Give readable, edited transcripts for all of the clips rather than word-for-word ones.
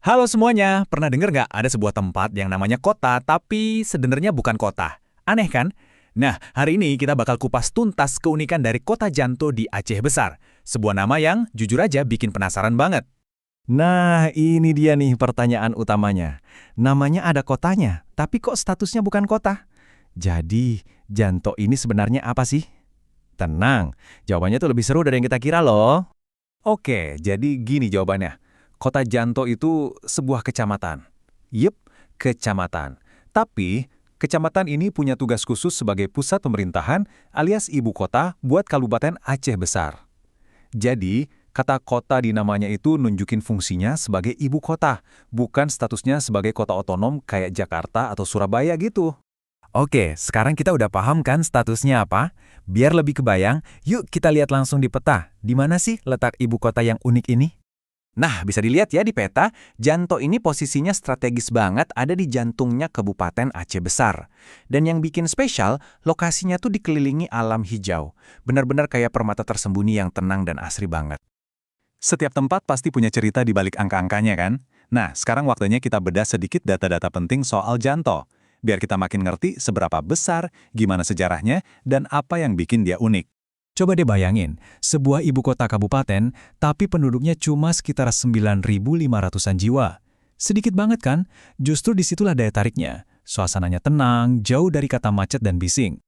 Halo semuanya, pernah dengar nggak ada sebuah tempat yang namanya kota, tapi sebenarnya bukan kota? Aneh kan? Nah, hari ini kita bakal kupas tuntas keunikan dari kota Janto di Aceh Besar. Sebuah nama yang jujur aja bikin penasaran banget. Nah, ini dia nih pertanyaan utamanya. Namanya ada kotanya, tapi kok statusnya bukan kota? Jadi, Janto ini sebenarnya apa sih? Tenang, jawabannya tuh lebih seru dari yang kita kira loh. Oke, jadi gini jawabannya. Kota Janto itu sebuah kecamatan. Yep, kecamatan. Tapi, kecamatan ini punya tugas khusus sebagai pusat pemerintahan alias ibu kota buat Kabupaten Aceh Besar. Jadi, kata kota di namanya itu nunjukin fungsinya sebagai ibu kota, bukan statusnya sebagai kota otonom kayak Jakarta atau Surabaya gitu. Oke, sekarang kita udah paham kan statusnya apa? Biar lebih kebayang, yuk kita lihat langsung di peta. Di mana sih letak ibu kota yang unik ini? Nah, bisa dilihat ya di peta, Janto ini posisinya strategis banget ada di jantungnya Kabupaten Aceh Besar. Dan yang bikin spesial, lokasinya tuh dikelilingi alam hijau. Benar-benar kayak permata tersembunyi yang tenang dan asri banget. Setiap tempat pasti punya cerita di balik angka-angkanya kan? Nah, sekarang waktunya kita bedah sedikit data-data penting soal Janto. Biar kita makin ngerti seberapa besar, gimana sejarahnya, dan apa yang bikin dia unik. Coba deh bayangin, sebuah ibu kota kabupaten, tapi penduduknya cuma sekitar 9.500-an jiwa. Sedikit banget kan? Justru disitulah daya tariknya. Suasananya tenang, jauh dari kata macet dan bising.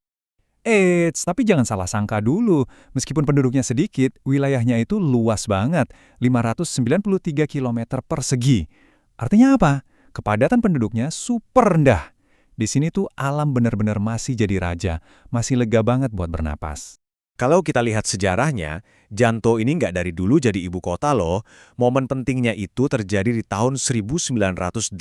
Eits, tapi jangan salah sangka dulu. Meskipun penduduknya sedikit, wilayahnya itu luas banget, 593 km persegi. Artinya apa? Kepadatan penduduknya super rendah. Di sini tuh alam benar-benar masih jadi raja, masih lega banget buat bernapas. Kalau kita lihat sejarahnya, Janto ini nggak dari dulu jadi ibu kota loh. Momen pentingnya itu terjadi di tahun 1984.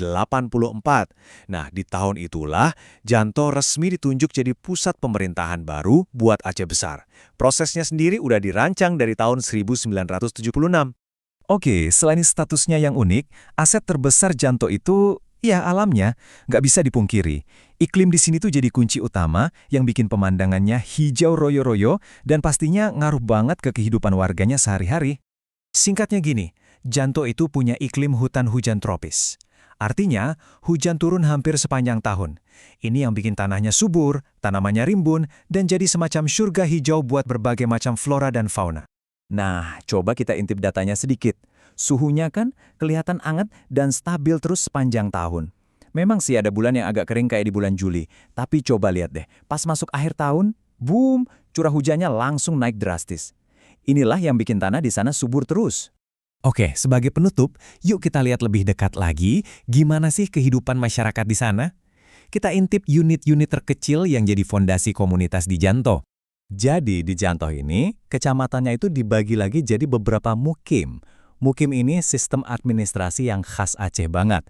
Nah, di tahun itulah Janto resmi ditunjuk jadi pusat pemerintahan baru buat Aceh Besar. Prosesnya sendiri udah dirancang dari tahun 1976. Oke, selain statusnya yang unik, aset terbesar Janto itu, ya alamnya, nggak bisa dipungkiri. Iklim di sini tuh jadi kunci utama yang bikin pemandangannya hijau royo-royo dan pastinya ngaruh banget ke kehidupan warganya sehari-hari. Singkatnya gini, Janto itu punya iklim hutan hujan tropis. Artinya, hujan turun hampir sepanjang tahun. Ini yang bikin tanahnya subur, tanamannya rimbun, dan jadi semacam surga hijau buat berbagai macam flora dan fauna. Nah, coba kita intip datanya sedikit. Suhunya kan kelihatan hangat dan stabil terus sepanjang tahun. Memang sih ada bulan yang agak kering kayak di bulan Juli, tapi coba lihat deh, pas masuk akhir tahun, boom, curah hujannya langsung naik drastis. Inilah yang bikin tanah di sana subur terus. Oke, sebagai penutup, yuk kita lihat lebih dekat lagi gimana sih kehidupan masyarakat di sana. Kita intip unit-unit terkecil yang jadi fondasi komunitas di Janto. Jadi di Janto ini, kecamatannya itu dibagi lagi jadi beberapa mukim. Mukim ini sistem administrasi yang khas Aceh banget.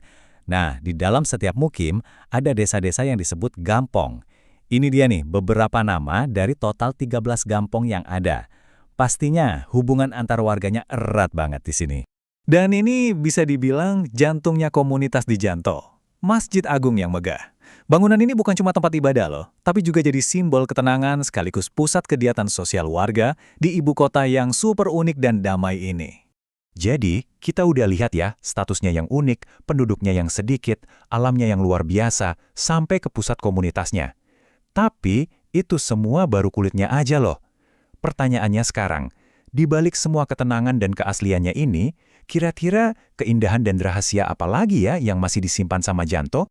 Nah, di dalam setiap mukim ada desa-desa yang disebut gampong. Ini dia nih beberapa nama dari total 13 gampong yang ada. Pastinya hubungan antar warganya erat banget di sini. Dan ini bisa dibilang jantungnya komunitas di Janto. Masjid Agung yang megah. Bangunan ini bukan cuma tempat ibadah loh, tapi juga jadi simbol ketenangan sekaligus pusat kegiatan sosial warga di ibu kota yang super unik dan damai ini. Jadi, kita udah lihat ya, statusnya yang unik, penduduknya yang sedikit, alamnya yang luar biasa, sampai ke pusat komunitasnya. Tapi, itu semua baru kulitnya aja loh. Pertanyaannya sekarang, di balik semua ketenangan dan keasliannya ini, kira-kira keindahan dan rahasia apa lagi ya yang masih disimpan sama Janto?